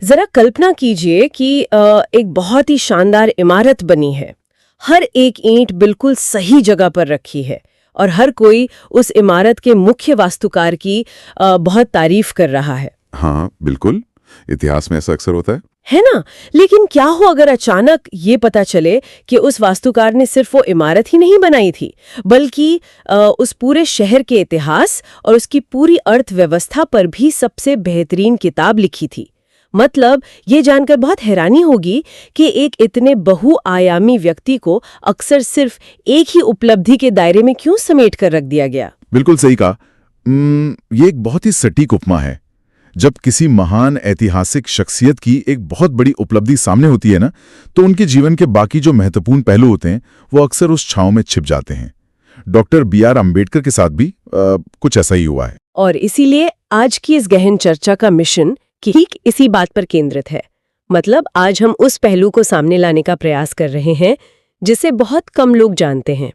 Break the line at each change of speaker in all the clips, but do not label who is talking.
जरा कल्पना कीजिए कि एक बहुत ही शानदार इमारत बनी है। हर एक ईंट बिल्कुल सही जगह पर रखी है और हर कोई उस इमारत के मुख्य वास्तुकार की बहुत तारीफ कर रहा है।
हाँ बिल्कुल, इतिहास में ऐसा अक्सर होता
है ना? लेकिन क्या हो अगर अचानक ये पता चले कि उस वास्तुकार ने सिर्फ वो इमारत ही नहीं बनाई थी, बल्कि उस पूरे शहर के इतिहास और उसकी पूरी अर्थव्यवस्था पर भी सबसे बेहतरीन किताब लिखी थी। मतलब ये जानकर बहुत हैरानी होगी कि एक इतने बहुआयामी व्यक्ति को अक्सर सिर्फ एक ही उपलब्धि के दायरे में क्यों समेट कर रख दिया गया।
बिल्कुल सही कहा। ये एक बहुत ही सटीक उपमा है। जब किसी महान ऐतिहासिक शख्सियत की एक बहुत बड़ी उपलब्धि सामने होती है ना, तो उनके जीवन के बाकी जो महत्वपूर्ण पहलू होते हैं वो अक्सर उस छांव में छिप जाते हैं। Doctor B.R. अम्बेडकर के साथ भी कुछ ऐसा ही हुआ है।
और इसीलिए आज की इस गहन चर्चा का मिशन ठीक इसी बात पर केंद्रित है। मतलब आज हम उस पहलू को सामने लाने का प्रयास कर रहे हैं जिसे बहुत कम लोग जानते हैं।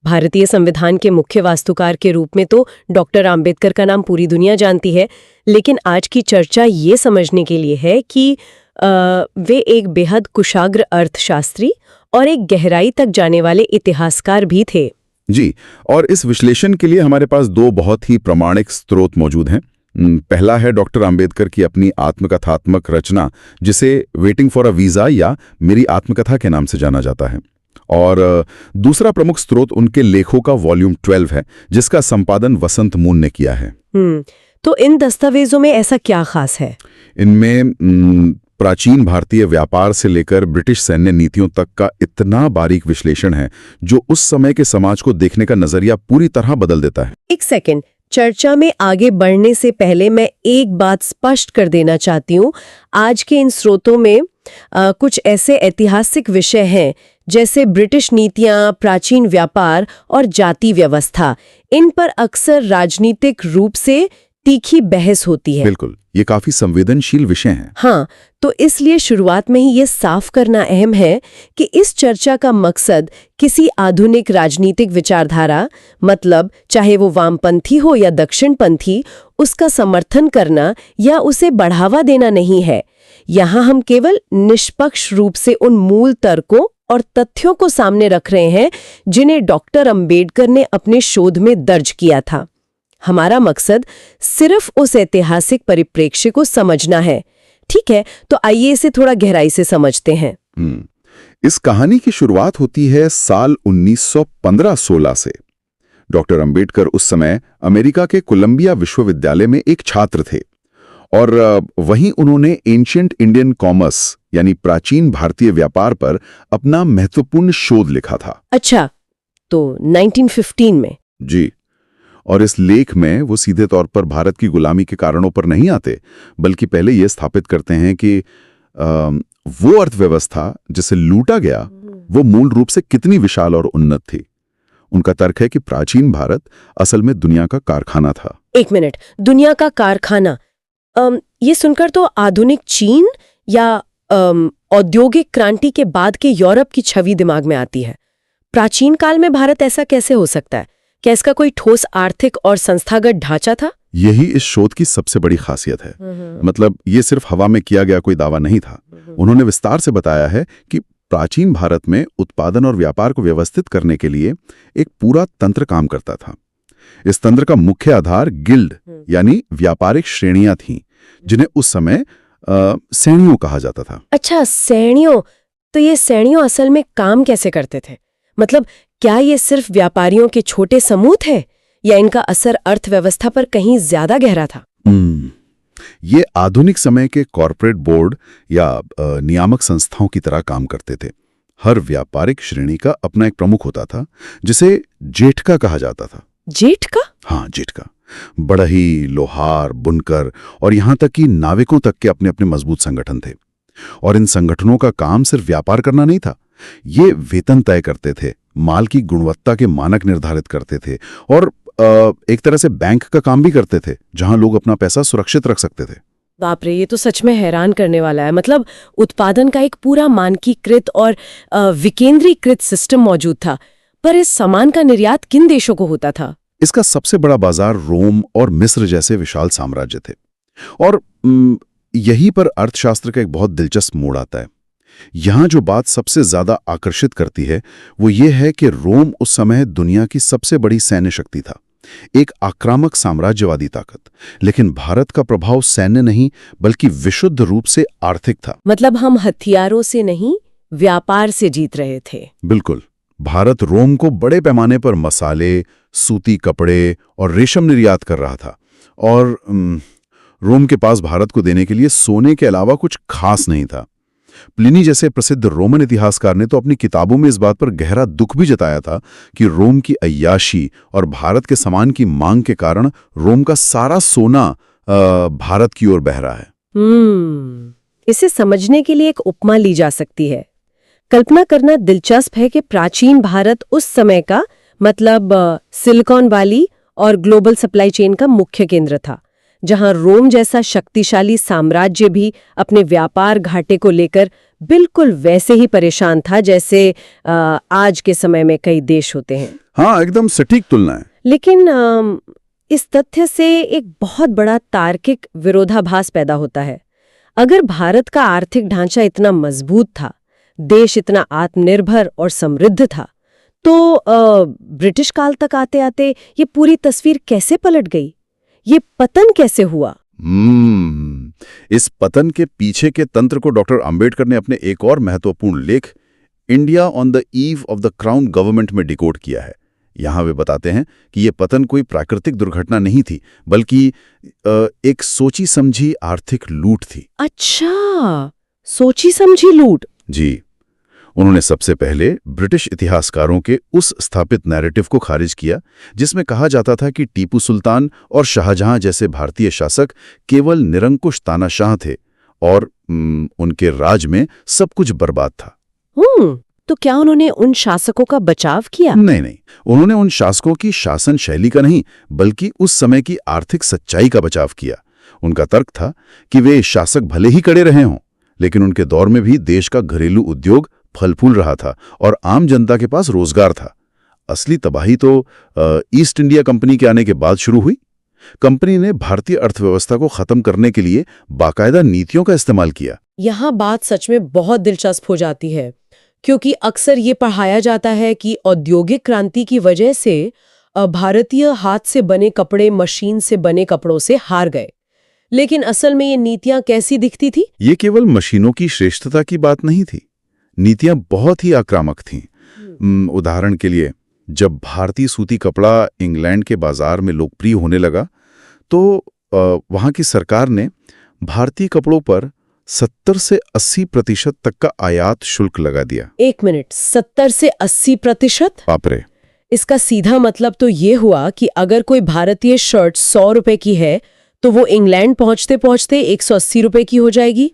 भारतीय संविधान के मुख्य वास्तुकार के रूप में तो डॉक्टर आम्बेडकर का नाम पूरी दुनिया जानती है, लेकिन आज की चर्चा ये समझने के लिए है कि वे एक बेहद कुशाग्र अर्थशास्त्री और एक गहराई तक जाने वाले इतिहासकार भी थे।
जी, और इस विश्लेषण के लिए हमारे पास दो बहुत ही प्रामाणिक स्रोत मौजूद हैं। पहला है डॉक्टर आम्बेडकर की अपनी आत्मकथात्मक रचना, जिसे वेटिंग फॉर अ वीजा या मेरी आत्मकथा के नाम से जाना जाता है। और दूसरा प्रमुख स्रोत उनके लेखों का वॉल्यूम 12 है, जिसका संपादन वसंत मून ने किया है।
तो इन दस्तावेजों में ऐसा क्या खास है?
इनमें प्राचीन भारतीय व्यापार से लेकर ब्रिटिश सैन्य नीतियों तक का इतना बारीक विश्लेषण है जो उस समय के समाज को देखने का नजरिया पूरी तरह बदल देता है।
एक सेकंड, चर्चा में आगे बढ़ने से पहले मैं एक बात स्पष्ट कर देना चाहती हूँ। आज के इन स्रोतों में कुछ ऐसे ऐतिहासिक विषय हैं जैसे ब्रिटिश नीतियां, प्राचीन व्यापार और जाति व्यवस्था। इन पर अक्सर राजनीतिक रूप से तीखी बहस होती है।
बिल्कुल, ये काफी संवेदनशील विषय हैं।
हाँ, तो इसलिए शुरुआत में ही ये साफ करना अहम है कि इस चर्चा का मकसद किसी आधुनिक राजनीतिक विचारधारा, मतलब चाहे वो वामपंथी हो या दक्षिणपंथी, उसका समर्थन करना या उसे बढ़ावा देना नहीं है। यहाँ हम केवल निष्पक्ष रूप से उन मूल तर्कों और तथ्यों को सामने रख रहे हैं जिन्हें डॉक्टर अम्बेडकर ने अपने शोध में दर्ज किया था। हमारा मकसद सिर्फ उस ऐतिहासिक परिप्रेक्ष्य को समझना है। ठीक है, तो आइए इसे थोड़ा गहराई से समझते हैं।
इस कहानी की शुरुआत होती है साल 1915-16 से। डॉक्टर अम्बेडकर उस समय अमेरिका के कोलंबिया विश्वविद्यालय में एक छात्र थे और वहीं उन्होंने एंशिएंट इंडियन कॉमर्स यानी प्राचीन भारतीय व्यापार पर अपना महत्वपूर्ण शोध लिखा था।
अच्छा, तो 1915 में?
जी, और इस लेख में वो सीधे तौर पर भारत की गुलामी के कारणों पर नहीं आते, बल्कि पहले ये स्थापित करते हैं कि वो अर्थव्यवस्था जिसे लूटा गया वो मूल रूप से कितनी विशाल और उन्नत थी। उनका तर्क है कि प्राचीन भारत असल में दुनिया का कारखाना था।
एक मिनट, दुनिया का कारखाना? ये सुनकर तो आधुनिक चीन या औद्योगिक क्रांति के बाद के यूरोप की छवि दिमाग में आती है। प्राचीन काल में भारत ऐसा कैसे हो सकता है? क्या इसका कोई ठोस आर्थिक और संस्थागत ढांचा था?
यही इस शोध की सबसे बड़ी खासियत है। मतलब ये सिर्फ हवा में किया गया कोई दावा नहीं था। उन्होंने विस्तार से बताया है कि प्राचीन भारत में उत्पादन और व्यापार को व्यवस्थित करने के लिए एक पूरा तंत्र काम करता था। इस तंत्र का मुख्य आधार गिल्ड यानी व्यापारिक श्रेणियां थीं, जिन्हें उस समय श्रेणियों कहा जाता था।
अच्छा, श्रेणियों। तो ये श्रेणियों असल में काम कैसे करते थे? मतलब क्या ये सिर्फ व्यापारियों के छोटे समूह थे या इनका असर अर्थव्यवस्था पर कहीं ज्यादा गहरा था?
ये आधुनिक समय के कॉरपोरेट बोर्ड या नियामक संस्थाओं की तरह काम करते थे। हर व्यापारिक श्रेणी का अपना एक प्रमुख होता था, जिसे जेठका कहा जाता था।
जेठका?
हाँ, जेठका। बढ़ई, लोहार, बुनकर और यहाँ तक कि नाविकों तक के अपने अपने मजबूत संगठन थे। और इन संगठनों का काम सिर्फ व्यापार करना नहीं था, ये वेतन तय करते थे, माल की गुणवत्ता के मानक निर्धारित करते थे और एक तरह से बैंक का काम भी करते थे, जहां लोग अपना पैसा सुरक्षित रख सकते थे।
बाप रे, ये तो सच में हैरान करने वाला है। मतलब उत्पादन का एक पूरा मानकीकृत और विकेंद्रीकृत सिस्टम मौजूद था। पर इस सामान का निर्यात किन देशों को होता था?
इसका सबसे बड़ा बाजार रोम और मिस्र जैसे विशाल साम्राज्य थे। और यहीं पर अर्थशास्त्र का एक बहुत दिलचस्प मोड़ आता है। यहाँ जो बात सबसे ज्यादा आकर्षित करती है वो ये है कि रोम उस समय दुनिया की सबसे बड़ी सैन्य शक्ति था, एक आक्रामक साम्राज्यवादी ताकत। लेकिन भारत का प्रभाव सैन्य नहीं बल्कि विशुद्ध रूप से आर्थिक था।
मतलब हम हथियारों से नहीं, व्यापार से जीत रहे थे।
बिल्कुल। भारत रोम को बड़े पैमाने पर मसाले, सूती कपड़े और रेशम निर्यात कर रहा था, और रोम के पास भारत को देने के लिए सोने के अलावा कुछ खास नहीं था। प्लिनी जैसे प्रसिद्ध रोमन इतिहासकार ने तो अपनी किताबों में इस बात पर गहरा दुख भी जताया था कि रोम की अय्याशी और भारत के सामान की मांग के कारण रोम का सारा सोना भारत की ओर बह रहा है।
इसे समझने के लिए एक उपमा ली जा सकती है। कल्पना करना दिलचस्प है कि प्राचीन भारत उस समय का, मतलब सिलिकॉन वैली और ग्लोबल सप्लाई चेन का मुख्य केंद्र था, जहां रोम जैसा शक्तिशाली साम्राज्य भी अपने व्यापार घाटे को लेकर बिल्कुल वैसे ही परेशान था जैसे आज के समय में कई देश होते हैं।
हाँ, एकदम सटीक तुलना है।
लेकिन इस तथ्य से एक बहुत बड़ा तार्किक विरोधाभास पैदा होता है। अगर भारत का आर्थिक ढांचा इतना मजबूत था, देश इतना आत्मनिर्भर और समृद्ध था, तो ब्रिटिश काल तक आते आते ये पूरी तस्वीर कैसे पलट गई? ये पतन कैसे हुआ?
इस पतन के पीछे के तंत्र को डॉक्टर अंबेडकर ने अपने एक और महत्वपूर्ण लेख India on the eve of the crown government में डिकोड किया है। यहां वे बताते हैं कि ये पतन कोई प्राकृतिक दुर्घटना नहीं थी, बल्कि एक सोची समझी आर्थिक लूट थी।
अच्छा, सोची समझी लूट।
जी। उन्होंने सबसे पहले ब्रिटिश इतिहासकारों के उस स्थापित नैरेटिव को खारिज किया जिसमें कहा जाता था कि टीपू सुल्तान और शाहजहां जैसे भारतीय शासक केवल निरंकुश तानाशाह थे और उनके राज में सब कुछ बर्बाद था।
तो क्या उन्होंने उन शासकों का बचाव किया?
नहीं, उन्होंने उन शासकों की शासन शैली का नहीं बल्कि उस समय की आर्थिक सच्चाई का बचाव किया। उनका तर्क था कि वे शासक भले ही कड़े रहे हों, लेकिन उनके दौर में भी देश का घरेलू उद्योग फल फूल रहा था और आम जनता के पास रोजगार था। असली तबाही तो ईस्ट इंडिया कंपनी के आने के बाद शुरू हुई। कंपनी ने भारतीय अर्थव्यवस्था को खत्म करने के लिए बाकायदा नीतियों का इस्तेमाल किया।
यहाँ बात सच में बहुत दिलचस्प हो जाती है, क्योंकि अक्सर ये पढ़ाया जाता है कि औद्योगिक क्रांति की वजह से भारतीय हाथ से बने कपड़े मशीन से बने कपड़ों से हार गए। लेकिन असल में ये नीतियां कैसी दिखती थी?
ये केवल मशीनों की श्रेष्ठता की बात नहीं थी, नीतियां बहुत ही आक्रामक थीं। उदाहरण के लिए, जब भारतीय सूती कपड़ा इंग्लैंड के बाजार में लोकप्रिय होने लगा तो वहां की सरकार ने भारतीय कपड़ों पर 70 से 80% तक का आयात शुल्क लगा दिया।
1 मिनट, 70 से 80%?
बाप रे।
इसका सीधा मतलब तो ये हुआ कि अगर कोई भारतीय शर्ट 100 रुपए की है तो वो इंग्लैंड पहुंचते पहुंचते 180 रुपए की हो जाएगी।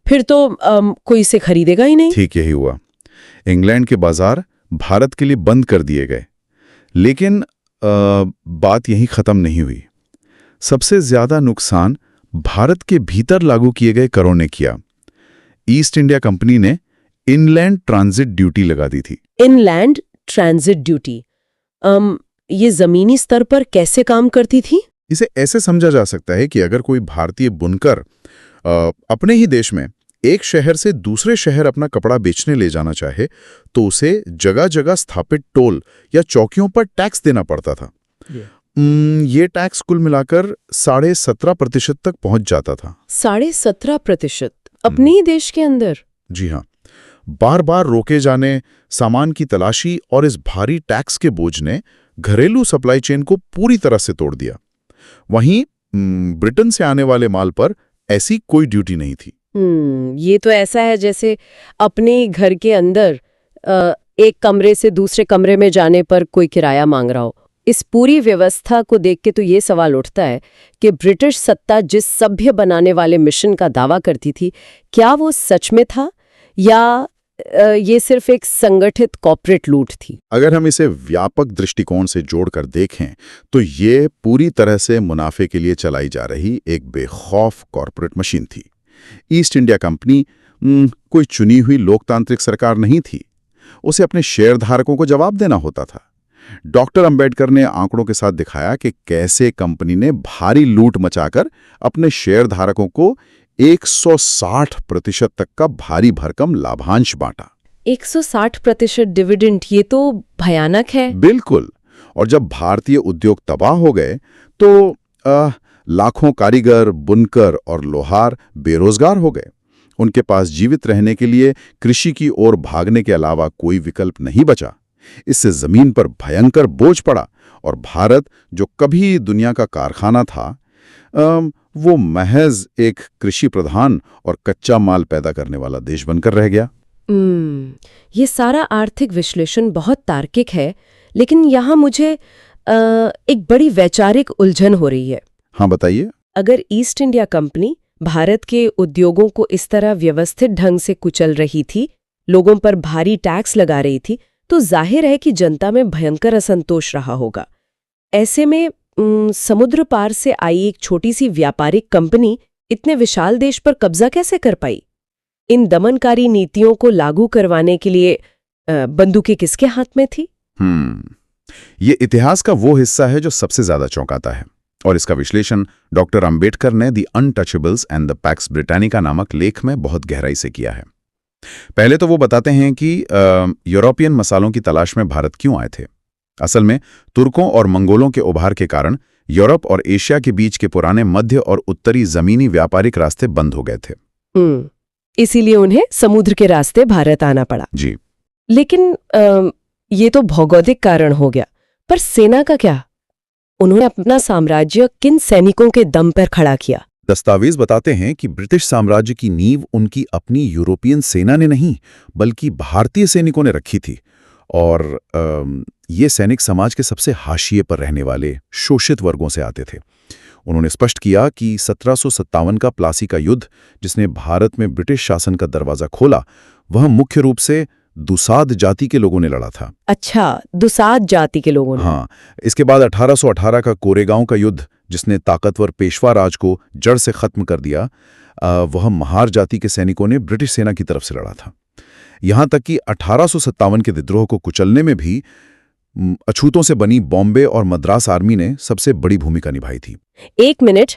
फिर तो कोई इसे खरीदेगा ही नहीं।
ठीक यही हुआ। इंग्लैंड के बाजार भारत के लिए बंद कर दिए गए। लेकिन बात यहीं खत्म नहीं हुई। सबसे ज्यादा नुकसान भारत के भीतर लागू किए गए करों ने किया। ईस्ट इंडिया कंपनी ने इनलैंड ट्रांजिट ड्यूटी लगा दी थी।
इनलैंड ट्रांजिट ड्यूटी ये जमीनी स्तर पर कैसे काम करती थी?
इसे ऐसे समझा जा सकता है कि अगर कोई भारतीय बुनकर अपने ही देश में एक शहर से दूसरे शहर अपना कपड़ा बेचने ले जाना चाहे तो उसे जगह जगह स्थापित टोल या चौकियों पर टैक्स देना पड़ता था। ये टैक्स कुल मिलाकर 17.5% तक पहुंच जाता था।
17.5% अपने ही देश के अंदर?
जी हाँ। बार बार रोके जाने, सामान की तलाशी और इस भारी टैक्स के बोझ ने घरेलू सप्लाई चेन को पूरी तरह से तोड़ दिया। वहीं ब्रिटेन से आने वाले माल पर ऐसी कोई ड्यूटी नहीं थी।
ये तो ऐसा है जैसे अपने घर के अंदर एक कमरे से दूसरे कमरे में जाने पर कोई किराया मांग रहा हो। इस पूरी व्यवस्था को देख के तो ये सवाल उठता है कि ब्रिटिश सत्ता जिस सभ्य बनाने वाले मिशन का दावा करती थी, क्या वो सच में था या ये सिर्फ एक संगठित कॉर्पोरेट लूट थी?
अगर हम इसे व्यापक दृष्टिकोण से जोड़कर देखें तो ये पूरी तरह से मुनाफे के लिए चलाई जा रही एक बेखौफ कॉर्पोरेट मशीन थी। ईस्ट इंडिया कंपनी कोई चुनी हुई लोकतांत्रिक सरकार नहीं थी। उसे अपने शेयरधारकों को जवाब देना होता था। डॉक्टर अंबेडकर ने आंकड़ों के साथ दिखाया कि कैसे कंपनी ने भारी लूट मचाकर अपने शेयरधारकों को 160% तक का भारी भरकम लाभांश बांटा।
160% डिविडेंड, ये तो भयानक है।
बिल्कुल। और जब भारतीय उद्योग तबाह हो गए तो लाखों कारीगर, बुनकर और लोहार बेरोजगार हो गए। उनके पास जीवित रहने के लिए कृषि की ओर भागने के अलावा कोई विकल्प नहीं बचा। इससे जमीन पर भयंकर बोझ पड़ा और भारत, जो कभी दुनिया का कारखाना था, वो महज एक कृषि प्रधान और कच्चा माल पैदा करने वाला देश बनकर रह गया।
ये सारा आर्थिक विश्लेषण बहुत तार्किक है, लेकिन यहाँ मुझे एक बड़ी वैचारिक उलझन हो रही है।
हाँ, बताइए।
अगर ईस्ट इंडिया कंपनी भारत के उद्योगों को इस तरह व्यवस्थित ढंग से कुचल रही थी, लोगों पर भारी टैक्स लगा रही थी, तो जाहिर है कि जनता में भयंकर असंतोष रहा होगा। ऐसे में समुद्र पार से आई एक छोटी सी व्यापारिक कंपनी इतने विशाल देश पर कब्जा कैसे कर पाई? इन दमनकारी नीतियों को लागू करवाने के लिए बंदूकें किसके हाथ में थी?
ये इतिहास का वो हिस्सा है जो सबसे ज्यादा चौंकाता है, और इसका विश्लेषण डॉक्टर अंबेडकर ने the untouchables and the PACS Britannica नामक लेख में बहुत गहराई से किया है। पहले तो वो बताते हैं कि यूरोपियन मसालों की तलाश में भारत क्यों आए थे। असल में तुर्कों और मंगोलों के उभार के कारण यूरोप और एशिया के बीच के पुराने मध्य और उत्तरी जमीनी व्यापारिक रास्ते बंद हो गए थे।
इसीलिए उन्हें समुद्र के रास्ते भारत आना पड़ा।
जी।
लेकिन ये तो भौगोलिक कारण हो गया, पर सेना का क्या? उन्होंने अपना साम्राज्य किन सैनिकों के दम पर खड़ा किया?
दस्तावेज बताते हैं कि ब्रिटिश साम्राज्य की नींव उनकी अपनी यूरोपियन सेना ने नहीं, बल्कि भारतीय सैनिकों ने रखी थी। और ये सैनिक समाज के सबसे हाशिए पर रहने वाले शोषित वर्गों से आते थे। उन्होंने स्पष्ट किया कि 1757 का प्लासी का युद्ध, जिसने भारत में ब्रिटिश शासन का दरवाजा खोला, वह मुख्य रूप से दुसाद जाति के लोगों ने लड़ा था।
अच्छा, दुसाद जाति के लोगों ने।
हाँ। इसके बाद 1818 का कोरेगांव का युद्ध, जिसने ताकतवर पेशवा राज को जड़ से खत्म कर दिया, वह महार जाति के सैनिकों ने ब्रिटिश सेना की तरफ से लड़ा था। यहां तक कि 1857 के विद्रोह को कुचलने में भी अछूतों से बनी बॉम्बे और मद्रास आर्मी ने सबसे बड़ी भूमिका निभाई थी।
एक मिनट,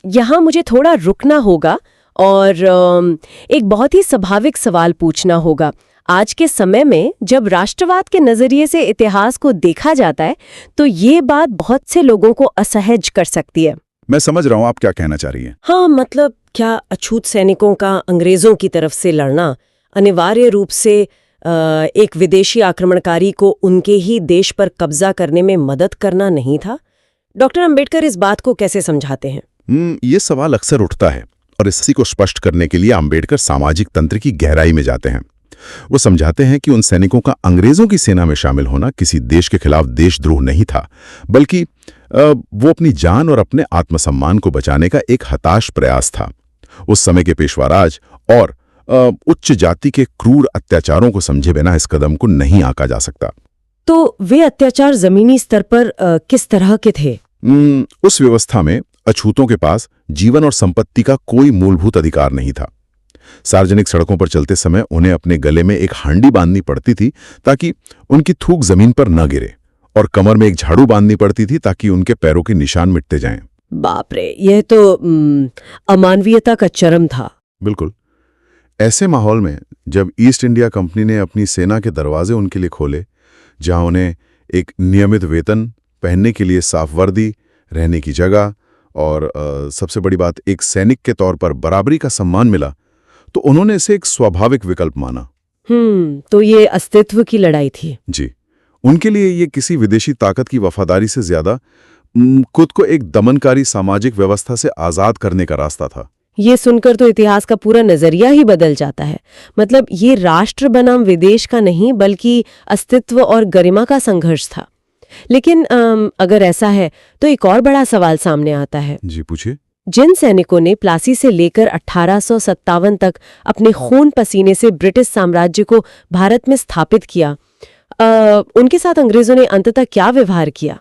यहां मुझे थोड़ा रुकना होगा और एक बहुत ही स्वाभाविक सवाल पूछना होगा। आज के समय में जब राष्ट्रवाद के नजरिए से इतिहास को देखा जाता है, तो ये बात बहुत से लोगों को असहज कर सकती है।
मैं समझ रहा हूं आप क्या कहना चाह रही हैं।
हाँ, मतलब क्या अछूत सैनिकों का अंग्रेजों की तरफ से लड़ना अनिवार्य रूप से एक विदेशी आक्रमणकारी को उनके ही देश पर कब्जा करने में मदद करना नहीं था? डॉक्टर अंबेडकर इस बात को कैसे समझाते हैं?
ये सवाल अक्सर उठता है, और इसी को स्पष्ट करने के लिए अंबेडकर सामाजिक तंत्र की गहराई में जाते हैं। वो समझाते हैं कि उन सैनिकों का अंग्रेजों की सेना में शामिल होना किसी देश के खिलाफ देशद्रोह नहीं था, बल्कि वो अपनी जान और अपने आत्मसम्मान को बचाने का एक हताश प्रयास था। उस समय के पेशवा राज और उच्च जाति के क्रूर अत्याचारों को समझे बिना इस कदम को नहीं आंका जा सकता।
तो वे अत्याचार जमीनी स्तर पर किस तरह के थे?
उस व्यवस्था में अछूतों के पास जीवन और संपत्ति का कोई मूलभूत अधिकार नहीं था। सार्वजनिक सड़कों पर चलते समय उन्हें अपने गले में एक हांडी बांधनी पड़ती थी ताकि उनकी थूक जमीन पर न गिरे, और कमर में एक झाड़ू बांधनी पड़ती थी ताकि उनके पैरों के निशान मिटते जाएं।
बाप रे, यह तो अमानवीयता का चरम था।
बिल्कुल। ऐसे माहौल में जब ईस्ट इंडिया कंपनी ने अपनी सेना के दरवाजे उनके लिए खोले, जहां उन्हें एक नियमित वेतन, पहनने के लिए साफ वर्दी, रहने की जगह और सबसे बड़ी बात एक सैनिक के तौर पर बराबरी का सम्मान मिला, तो उन्होंने इसे एक स्वाभाविक विकल्प माना।
तो ये अस्तित्व की लड़ाई थी।
जी। उनके लिए ये किसी विदेशी ताकत की वफादारी से ज्यादा खुद को एक दमनकारी सामाजिक व्यवस्था से आजाद करने का रास्ता था।
ये सुनकर तो इतिहास का पूरा नजरिया ही बदल जाता है। मतलब ये राष्ट्र बनाम विदेश का नहीं, बल्कि अस्तित्व और गरिमा का संघर्ष था। लेकिन अगर ऐसा है तो एक और बड़ा सवाल सामने आता है।
जी, पूछिए।
जिन सैनिकों ने प्लासी से लेकर 1857 तक अपने खून पसीने से ब्रिटिश साम्राज्य को भारत में स्थापित किया, उनके साथ अंग्रेजों ने अंततः क्या व्यवहार किया?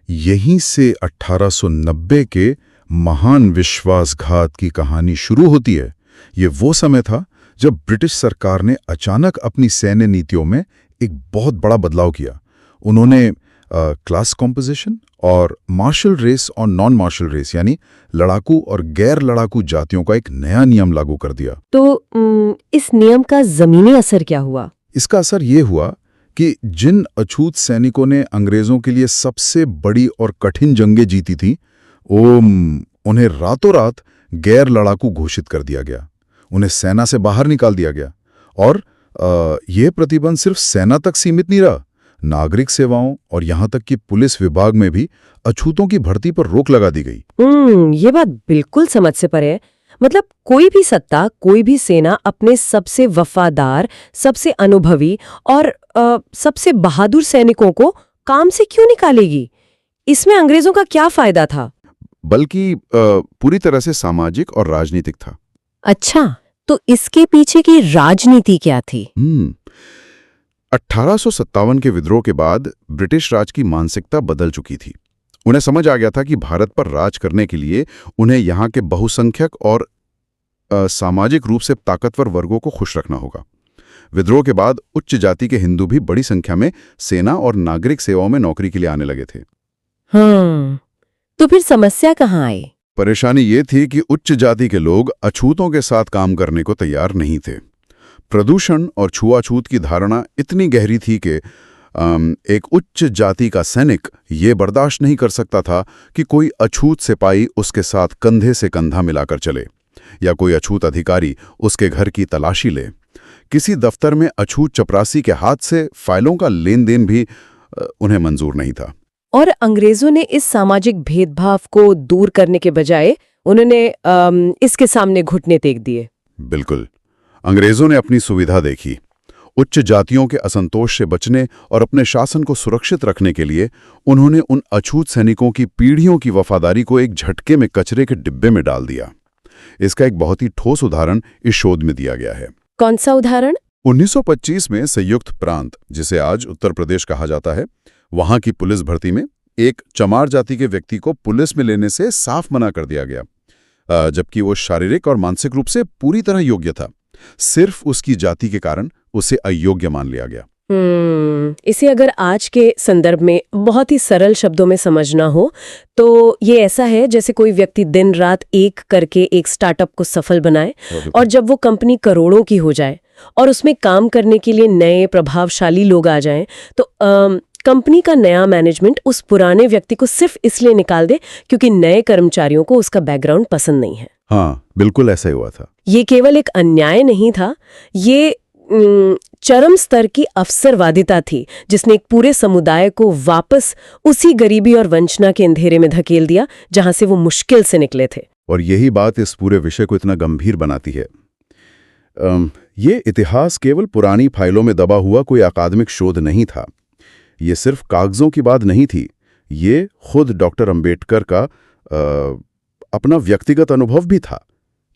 यहीं से 1890 के महान विश्वासघात की कहानी शुरू होती है। ये वो समय था जब ब्रिटिश सरकार ने अचानक अपनी सैन्य नीतियों में एक बहुत बड़ा बदलाव किया। उन्होंने क्लास कॉम्पोजिशन और मार्शल रेस और नॉन मार्शल रेस यानी लड़ाकू और गैर लड़ाकू जातियों का एक नया नियम लागू कर दिया।
तो इस नियम का जमीनी असर क्या हुआ?
इसका असर ये हुआ कि जिन अछूत सैनिकों ने अंग्रेजों के लिए सबसे बड़ी और कठिन जंगें जीती थी, उन्हें रातों रात गैर लड़ाकू घोषित कर दिया गया, उन्हें सेना से बाहर निकाल दिया गया। और यह प्रतिबंध सिर्फ सेना तक सीमित नहीं रहा, नागरिक सेवाओं और यहां तक कि पुलिस विभाग में भी अछूतों की भर्ती पर रोक लगा दी गई।
ये बात बिल्कुल समझ से परे है। मतलब कोई भी सत्ता, कोई भी सेना अपने सबसे वफादार, सबसे अनुभवी और सबसे बहादुर सैनिकों को काम से क्यों निकालेगी? इसमें अंग्रेजों का क्या फायदा था?
बल्कि पूरी तरह से सामाजिक और राजनीतिक था।
अच्छा, तो इसके पीछे की राजनीति क्या थी?
1857 के विद्रोह के बाद ब्रिटिश राज की मानसिकता बदल चुकी थी। उन्हें समझ आ गया था कि भारत पर राज करने के लिए उन्हें यहाँ के बहुसंख्यक और सामाजिक रूप से ताकतवर वर्गों को खुश रखना होगा। विद्रोह के बाद उच्च जाति के हिंदू भी बड़ी संख्या में सेना और नागरिक सेवाओं में नौकरी के लिए आने लगे थे।
तो फिर समस्या कहाँ आई?
परेशानी ये थी कि उच्च जाति के लोग अछूतों के साथ काम करने को तैयार नहीं थे। प्रदूषण और छुआछूत की धारणा इतनी गहरी थी कि एक उच्च जाति का सैनिक ये बर्दाश्त नहीं कर सकता था कि कोई अछूत सिपाही उसके साथ कंधे से कंधा मिलाकर चले या कोई अछूत अधिकारी उसके घर की तलाशी ले। किसी दफ्तर में अछूत चपरासी के हाथ से फाइलों का लेन देन भी उन्हें मंजूर नहीं था।
और अंग्रेजों ने इस सामाजिक भेदभाव को दूर करने के बजाय उन्होंने इसके सामने घुटने टेक दिए।
बिल्कुल, अंग्रेजों ने अपनी सुविधा देखी। उच्च जातियों के असंतोष से बचने और अपने शासन को सुरक्षित रखने के लिए उन्होंने उन अछूत सैनिकों की पीढ़ियों की वफादारी को एक झटके में कचरे के डिब्बे में डाल दिया। इसका एक बहुत ही ठोस उदाहरण इस शोध में दिया गया है।
कौन सा उदाहरण?
1925 में संयुक्त प्रांत, जिसे आज उत्तर प्रदेश कहा जाता है, वहां की पुलिस भर्ती में एक चमार जाति के व्यक्ति को पुलिस में लेने से साफ मना कर दिया गया, जबकि वो शारीरिक और मानसिक रूप से पूरी तरह योग्य था। सिर्फ उसकी जाति के कारण उसे अयोग्य मान लिया गया।
इसे अगर आज के संदर्भ में बहुत ही सरल शब्दों में समझना हो तो ये ऐसा है जैसे कोई व्यक्ति दिन रात एक करके एक स्टार्टअप को सफल बनाए और जब वो कंपनी करोड़ों की हो जाए और उसमें काम करने के लिए नए प्रभावशाली लोग आ जाएं तो कंपनी का नया मैनेजमेंट उस पुराने व्यक्ति को सिर्फ इसलिए निकाल दे क्योंकि नए कर्मचारियों को उसका बैकग्राउंड पसंद नहीं है।
हाँ, बिल्कुल ऐसा ही हुआ था।
ये केवल एक अन्याय नहीं था, ये चरम स्तर की अवसरवादिता थी जिसने एक पूरे समुदाय को वापस उसी गरीबी और वंचना के अंधेरे में धकेल दिया जहां से वो मुश्किल से निकले थे।
और यही बात इस पूरे विषय को इतना गंभीर बनाती है। ये इतिहास केवल पुरानी फाइलों में दबा हुआ कोई अकादमिक शोध नहीं था। ये सिर्फ कागजों की बात नहीं थी, ये खुद डॉक्टर अंबेडकर का अपना व्यक्तिगत अनुभव भी था,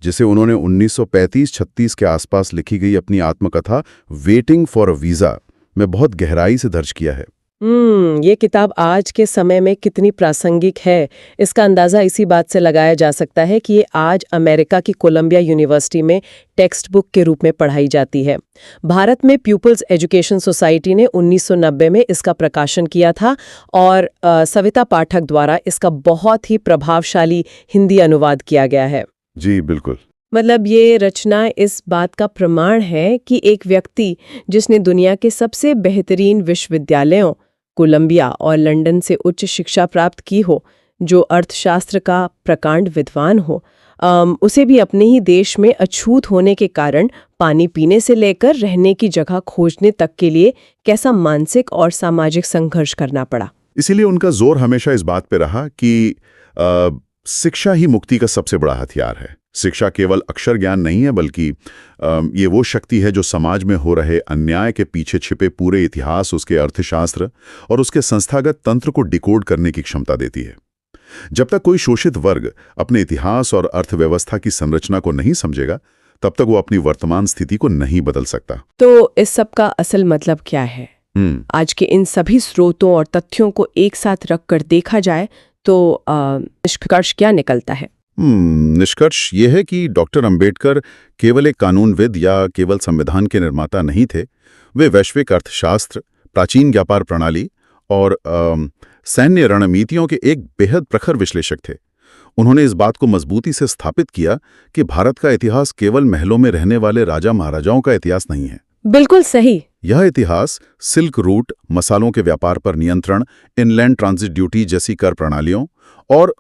जिसे उन्होंने 1935-36 के आसपास लिखी गई अपनी आत्मकथा वेटिंग फॉर अ वीजा में बहुत गहराई से दर्ज किया है।
ये किताब आज के समय में कितनी प्रासंगिक है इसका अंदाजा इसी बात से लगाया जा सकता है कि ये आज अमेरिका की कोलंबिया यूनिवर्सिटी में टेक्स्ट बुक के रूप में पढ़ाई जाती है। भारत में पीपल्स एजुकेशन सोसाइटी ने 1990 में इसका प्रकाशन किया था और सविता पाठक द्वारा इसका बहुत ही प्रभावशाली हिंदी अनुवाद किया गया है।
जी बिल्कुल।
मतलब ये रचना इस बात का प्रमाण है कि एक व्यक्ति जिसने दुनिया के सबसे बेहतरीन विश्वविद्यालयों कोलंबिया और लंदन से उच्च शिक्षा प्राप्त की हो, जो अर्थशास्त्र का प्रकांड विद्वान हो, उसे भी अपने ही देश में अछूत होने के कारण पानी पीने से लेकर रहने की जगह खोजने तक के लिए कैसा मानसिक और सामाजिक संघर्ष करना पड़ा।
इसीलिए उनका जोर हमेशा इस बात पे रहा कि शिक्षा ही मुक्ति का सबसे बड़ा हथियार है। शिक्षा केवल अक्षर ज्ञान नहीं है, बल्कि ये वो शक्ति है जो समाज में हो रहे अन्याय के पीछे छिपे पूरे इतिहास, उसके अर्थशास्त्र और उसके संस्थागत तंत्र को डिकोड करने की क्षमता देती है। जब तक कोई शोषित वर्ग अपने इतिहास और अर्थव्यवस्था की संरचना को नहीं समझेगा, तब तक वो अपनी वर्तमान स्थिति को नहीं बदल सकता।
तो इस सब का असल मतलब क्या है? आज के इन सभी स्रोतों और तथ्यों को एक साथ रखकर देखा जाए तो निष्कर्ष क्या निकलता है?
निष्कर्ष ये है कि डॉक्टर अंबेडकर केवल एक कानूनविद या केवल संविधान के निर्माता नहीं थे। वे वैश्विक अर्थशास्त्र, प्राचीन व्यापार प्रणाली और सैन्य रणनीतियों के एक बेहद प्रखर विश्लेषक थे। उन्होंने इस बात को मजबूती से स्थापित किया कि भारत का इतिहास केवल महलों में रहने वाले राजा महाराजाओं का इतिहास नहीं है।
बिल्कुल सही।
यह इतिहास सिल्क रूट, मसालों के व्यापार पर नियंत्रण, इनलैंड ट्रांजिट ड्यूटी जैसी कर प्रणालियों और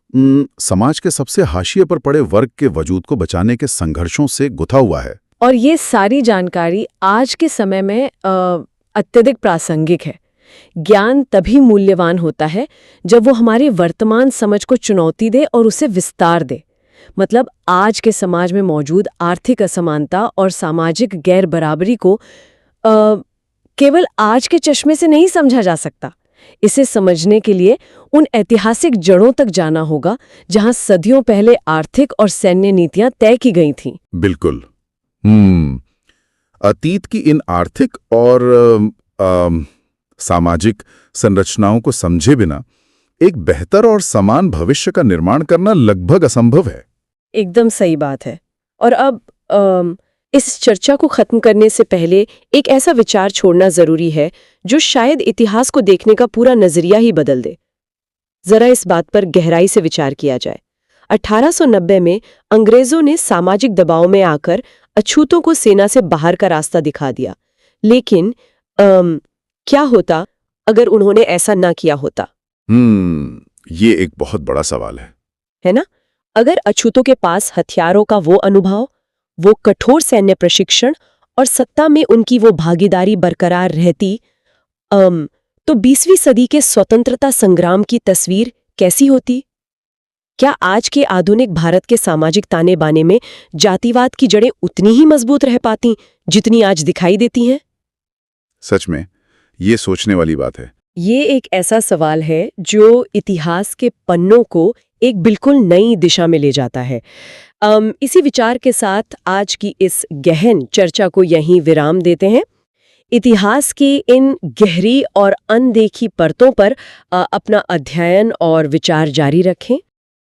समाज के सबसे हाशिए पर पड़े वर्ग के वजूद को बचाने के संघर्षों से गुथा हुआ है।
और ये सारी जानकारी आज के समय में अत्यधिक प्रासंगिक है। ज्ञान तभी मूल्यवान होता है जब वो हमारी वर्तमान समझ को चुनौती दे और उसे विस्तार दे। मतलब आज के समाज में मौजूद आर्थिक असमानता और सामाजिक गैर बराबरी को केवल आज के चश्मे से नहीं समझा जा सकता। इसे समझने के लिए उन ऐतिहासिक जड़ों तक जाना होगा जहां सदियों पहले आर्थिक और सैन्य नीतियां तय की गई थीं।
बिल्कुल। अतीत की इन आर्थिक और सामाजिक संरचनाओं को समझे बिना एक बेहतर और समान भविष्य का निर्माण करना लगभग असंभव है।
एकदम सही बात है। और अब इस चर्चा को खत्म करने से पहले एक ऐसा विचार छोड़ना जरूरी है जो शायद इतिहास को देखने का पूरा नजरिया ही बदल दे। जरा इस बात पर गहराई से विचार किया जाए। 1890 में अंग्रेजों ने सामाजिक दबाव में आकर अछूतों को सेना से बाहर का रास्ता दिखा दिया। लेकिन क्या होता अगर उन्होंने ऐसा ना किया होता?
ये एक बहुत बड़ा सवाल है
ना? अगर अछूतों के पास हथियारों का वो अनुभव, वो कठोर सैन्य प्रशिक्षण और सत्ता में उनकी वो भागीदारी बरकरार रहती, तो 20वीं सदी के स्वतंत्रता संग्राम की तस्वीर कैसी होती? क्या आज के आधुनिक भारत के सामाजिक ताने बाने में जातिवाद की जड़ें उतनी ही मजबूत रह पाती जितनी आज दिखाई देती हैं?
सच में ये सोचने वाली बात है।
ये एक ऐसा सवाल है जो इतिहास के पन्नों को एक बिल्कुल नई दिशा में ले जाता है। इसी विचार के साथ आज की इस गहन चर्चा को यहीं विराम देते हैं। इतिहास की इन गहरी और अनदेखी परतों पर अपना अध्ययन और विचार जारी रखें।